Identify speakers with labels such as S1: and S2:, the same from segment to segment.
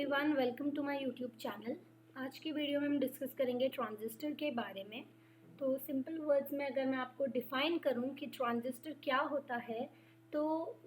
S1: Everyone, welcome to my YouTube channel. आज की video में हम डिस्कस करेंगे ट्रांजिस्टर के बारे में। तो सिंपल वर्ड्स में अगर मैं आपको डिफ़ाइन करूं कि ट्रांजिस्टर क्या होता है, तो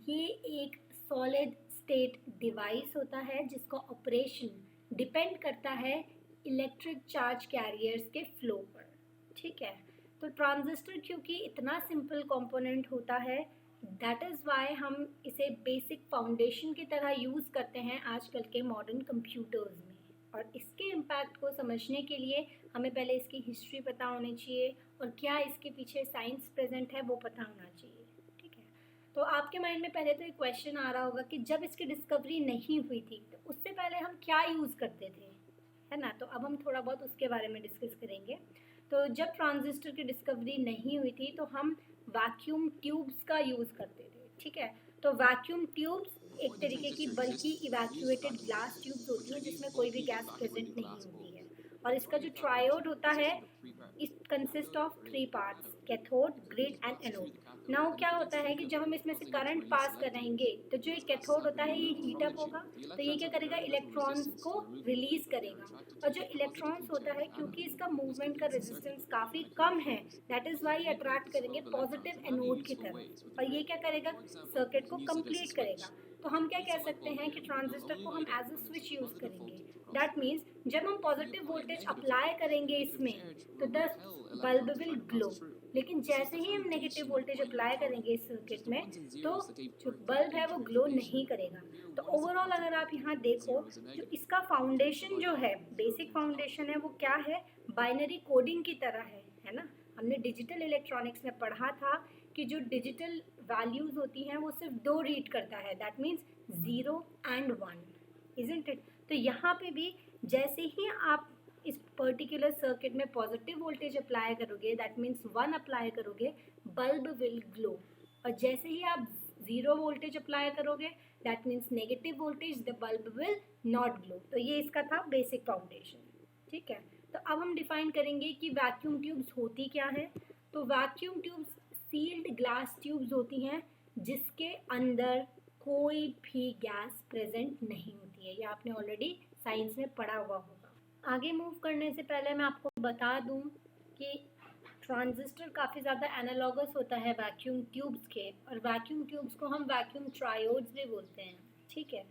S1: ये एक सॉलिड स्टेट डिवाइस होता है जिसका ऑपरेशन डिपेंड करता है इलेक्ट्रिक चार्ज कैरियर्स के फ्लो पर। ठीक है, तो ट्रांजिस्टर क्योंकि इतना सिंपल कंपोनेंट होता है, दैट इज़ वाई हम इसे बेसिक फाउंडेशन की तरह यूज़ करते हैं आजकल के मॉडर्न कंप्यूटर्स में। और इसके इम्पैक्ट को समझने के लिए हमें पहले इसकी हिस्ट्री पता होनी चाहिए और क्या इसके पीछे साइंस प्रेजेंट है वो पता होना चाहिए। ठीक है, तो आपके माइंड में पहले तो एक क्वेश्चन आ रहा होगा कि जब इसकी डिस्कवरी नहीं हुई थी तो उससे पहले हम क्या यूज़ करते थे, है ना। तो अब हम थोड़ा बहुत उसके बारे में डिस्कस करेंगे। तो जब ट्रांजिस्टर की डिस्कवरी नहीं हुई थी तो हम वैक्यूम ट्यूब्स का यूज़ करते थे। ठीक है, तो वैक्यूम ट्यूब्स एक तरीके की बल्कि इवैक्यूएटेड ग्लास ट्यूब्स होती हैं जिसमें कोई भी गैस प्रेजेंट नहीं होती है। और इसका जो ट्रायोड होता है, it consist of 3 parts, cathode, grid and anode. Now क्या होता है कि जब हम इसमें से करंट पास कराएंगे तो जो ये कैथोड होता है ये हीट अप होगा, तो ये क्या करेगा, इलेक्ट्रॉन्स को रिलीज करेगा। और जो इलेक्ट्रॉन्स होता है, क्योंकि इसका मूवमेंट का रेजिस्टेंस काफ़ी कम है, दैट इज़ वाई अट्रैक्ट करेंगे पॉजिटिव एनोड की तरफ, और ये क्या करेगा, सर्किट को कंप्लीट करेगा। तो हम क्या कह सकते हैं कि ट्रांजिस्टर को हम एज अ स्विच यूज़ करेंगे। दैट मीन्स जब हम पॉजिटिव वोल्टेज अप्लाई करेंगे इसमें तो द बल्ब विल ग्लो, लेकिन जैसे ही हम नेगेटिव वोल्टेज अप्लाई करेंगे इस सर्किट में तो जो बल्ब है वो ग्लो नहीं करेगा। तो ओवरऑल अगर आप यहाँ देखो, जो इसका फाउंडेशन जो है, बेसिक फाउंडेशन है, वो क्या है, बाइनरी कोडिंग की तरह है ना। हमने डिजिटल इलेक्ट्रॉनिक्स में पढ़ा था कि जो डिजिटल वैल्यूज़ होती हैं वो सिर्फ 2 रीड करता है, that means 0 and 1, isn't it. तो यहाँ पे भी जैसे ही आप इस पर्टिकुलर सर्किट में पॉजिटिव वोल्टेज अप्लाई करोगे, दैट मीन्स 1 अप्लाई करोगे, बल्ब विल ग्लो। और जैसे ही आप 0 वोल्टेज अप्लाई करोगे, that means negative voltage, the bulb will not glow. तो ये इसका था बेसिक फाउंडेशन। ठीक है, तो अब हम डिफाइन करेंगे कि वैक्यूम ट्यूब्स होती क्या है। तो vacuum tubes sealed glass tubes होती हैं जिसके अंदर कोई भी गैस प्रेजेंट नहीं होती है। ये आपने ऑलरेडी साइंस में पढ़ा हुआ होगा। आगे मूव करने से पहले मैं आपको बता दूं कि ट्रांजिस्टर काफ़ी ज़्यादा एनालॉगस होता है वैक्यूम ट्यूब्स के, और वैक्यूम ट्यूब्स को हम वैक्यूम ट्रायोड्स भी बोलते हैं। ठीक है,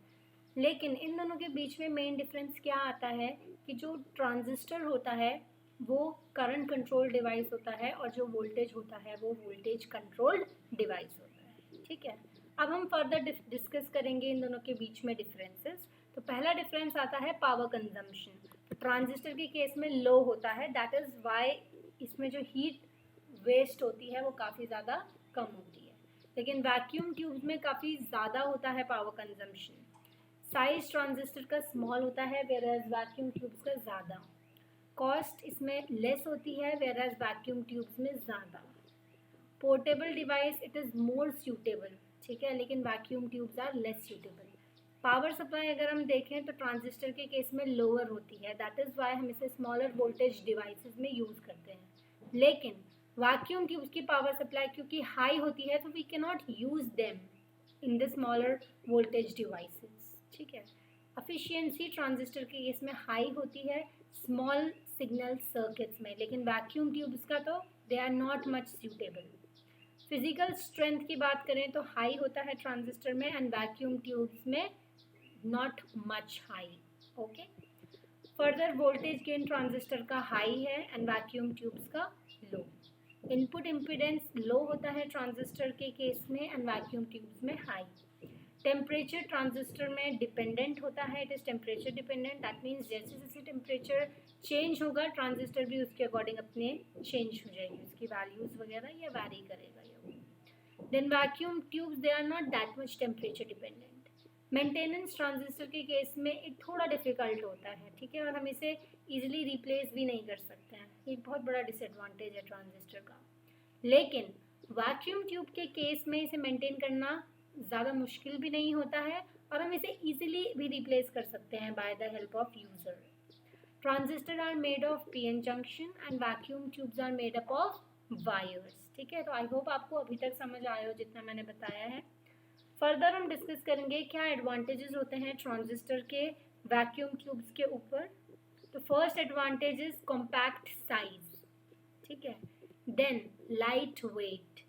S1: लेकिन इन दोनों के बीच में मेन डिफरेंस क्या आता है कि जो ट्रांजिस्टर होता है वो करंट कंट्रोल डिवाइस होता है और जो वोल्टेज होता है वो वोल्टेज कंट्रोल्ड डिवाइस होता है। ठीक है, अब हम फर्दर डिस्कस करेंगे इन दोनों के बीच में डिफरेंसेस। तो पहला डिफरेंस आता है पावर कंजम्पशन। तो ट्रांजिस्टर के केस में लो होता है, दैट इज़ वाई इसमें जो हीट वेस्ट होती है वो काफ़ी ज़्यादा कम होती है। लेकिन वैक्यूम ट्यूब्स में काफ़ी ज़्यादा होता है पावर कंजम्पशन। साइज ट्रांजिस्टर का स्मॉल होता है वेयर एज वैक्यूम ट्यूब्स का ज़्यादा। कॉस्ट इसमें लेस होती है वेयर एज वैक्यूम ट्यूब्स में ज़्यादा। Portable device it is more suitable, ठीक है, लेकिन vacuum tubes are less suitable. Power supply अगर हम देखें तो ट्रांजिस्टर के केस में लोअर होती है, दैट इज़ वाई हम इसे स्मॉलर वोल्टेज डिवाइसेस में यूज़ करते हैं। लेकिन वैक्यूम ट्यूब्स की पावर सप्लाई क्योंकि हाई होती है तो we can not use them in the smaller voltage devices. ठीक है, एफिशिएंसी ट्रांजिस्टर के केस में हाई होती है स्मॉल सिग्नल सर्किट्स में, लेकिन वैक्यूम ट्यूब्स का तो they are not much suitable. Physical strength की बात करें तो हाई होता है ट्रांजिस्टर में एंड वैक्यूम ट्यूब्स में not much high. Okay, further voltage gain transistor का हाई है एंड वैक्यूम ट्यूब्स का लो। इनपुट इम्पीडेंस लो होता है ट्रांजिस्टर के केस में एंड वैक्यूम ट्यूब्स में हाई। टेम्परेचर ट्रांजिस्टर में डिपेंडेंट होता है, it is temperature dependent, that means जैसे जैसे टेम्परेचर चेंज होगा ट्रांजिस्टर भी उसके अकॉर्डिंग अपने चेंज हो जाएगी, उसकी वैल्यूज़ वगैरह या वैरी करेगा ये। Then vacuum tubes they are not that much temperature dependent. Maintenance transistor के केस में एक थोड़ा डिफ़िकल्ट होता है, ठीक है, और हम इसे ईजिली रिप्लेस भी नहीं कर सकते हैं, एक बहुत बड़ा डिसएडवांटेज है ट्रांजिस्टर का। लेकिन वैक्यूम ट्यूब के केस में इसे मेंटेन करना ज़्यादा मुश्किल भी नहीं होता है और हम इसे ईजिली भी रिप्लेस कर सकते हैं by the help of user. Transistor are made of PN junction and vacuum tubes are made up of wires. ठीक है, तो आई होप आपको अभी तक समझ आया हो जितना मैंने बताया है। फर्दर हम डिस्कस करेंगे क्या एडवांटेजेस होते हैं ट्रांजिस्टर के वैक्यूम ट्यूब्स के ऊपर। तो first advantage is compact size, ठीक है, then light weight,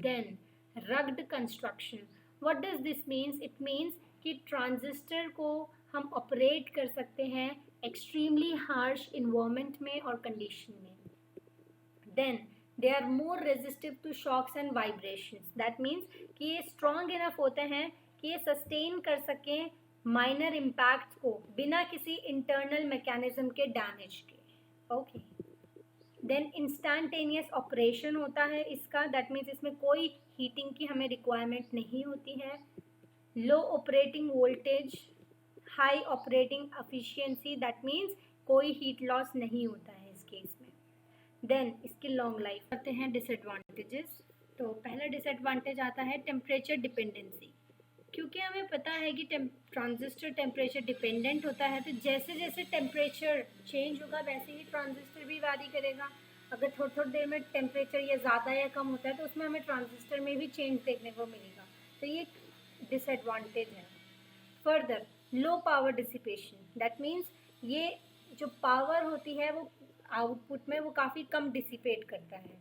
S1: then rugged construction. What does this means? It means कि ट्रांजिस्टर को हम ऑपरेट कर सकते हैं एक्सट्रीमली हार्श इन्वायरमेंट में और कंडीशन में। Then they are more resistive to shocks and vibrations, that means कि ये स्ट्रॉन्ग इनफ होते हैं कि ये सस्टेन कर सकें माइनर इम्पैक्ट्स को बिना किसी इंटरनल मैकेनिज्म के डैमेज के। ओके, देन इंस्टेंटेनियस ऑपरेशन होता है इसका, दैट मीन्स इसमें कोई हीटिंग की हमें रिक्वायरमेंट नहीं होती है। Low operating voltage, high operating efficiency, that means कोई हीट लॉस नहीं होता है इस केस में। देन इसकी लॉन्ग लाइफ। करते हैं डिसएडवांटेजेस। तो पहला डिसएडवांटेज आता है टेम्परेचर डिपेंडेंसी। क्योंकि हमें पता है कि ट्रांजिस्टर टेम्परेचर डिपेंडेंट होता है, तो जैसे जैसे टेम्परेचर चेंज होगा वैसे ही ट्रांजिस्टर भी वैरी करेगा। अगर थोड़ी थोड़ी देर में टेम्परेचर या ज़्यादा या कम होता है तो उसमें हमें ट्रांजिस्टर में भी चेंज देखने को मिलेगा, तो ये डिसएडवांटेज है। Further low power dissipation, that means ये जो पावर होती है वो आउटपुट में वो काफ़ी कम डिसिपेट करता है।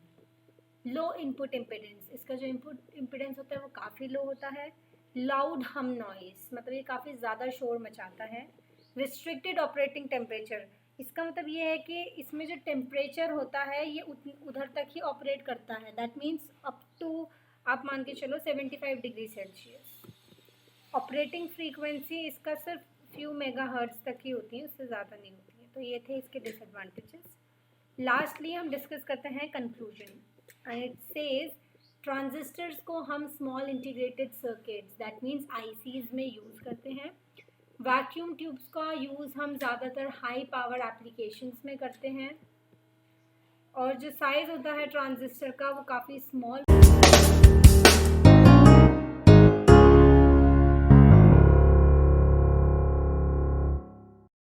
S1: लो इनपुट इम्पिडेंस, इसका जो इनपुट इम्पिडेंस होता है वो काफ़ी लो होता है। लाउड हम नॉइस, मतलब ये काफ़ी ज़्यादा शोर मचाता है। रिस्ट्रिक्टेड ऑपरेटिंग टेम्परेचर, इसका मतलब ये है कि इसमें जो टेम्परेचर होता है ये उधर तक ही ऑपरेट करता है, दैट मीन्स अप टू आप मान के चलो 75 डिग्री सेल्सियस। ऑपरेटिंग फ्रीक्वेंसी इसका सिर्फ फ्यू मेगाहर्ट्ज़ तक ही होती है, उससे ज़्यादा नहीं होती है। तो ये थे इसके डिसएडवांटेजेस। लास्टली हम डिस्कस करते हैं conclusion, and it says transistors को हम small integrated circuits, that means ICs में यूज़ करते हैं। वैक्यूम ट्यूब्स का यूज़ हम ज़्यादातर हाई पावर एप्लीकेशंस में करते हैं, और जो साइज़ होता है ट्रांजिस्टर का वो काफ़ी स्मॉल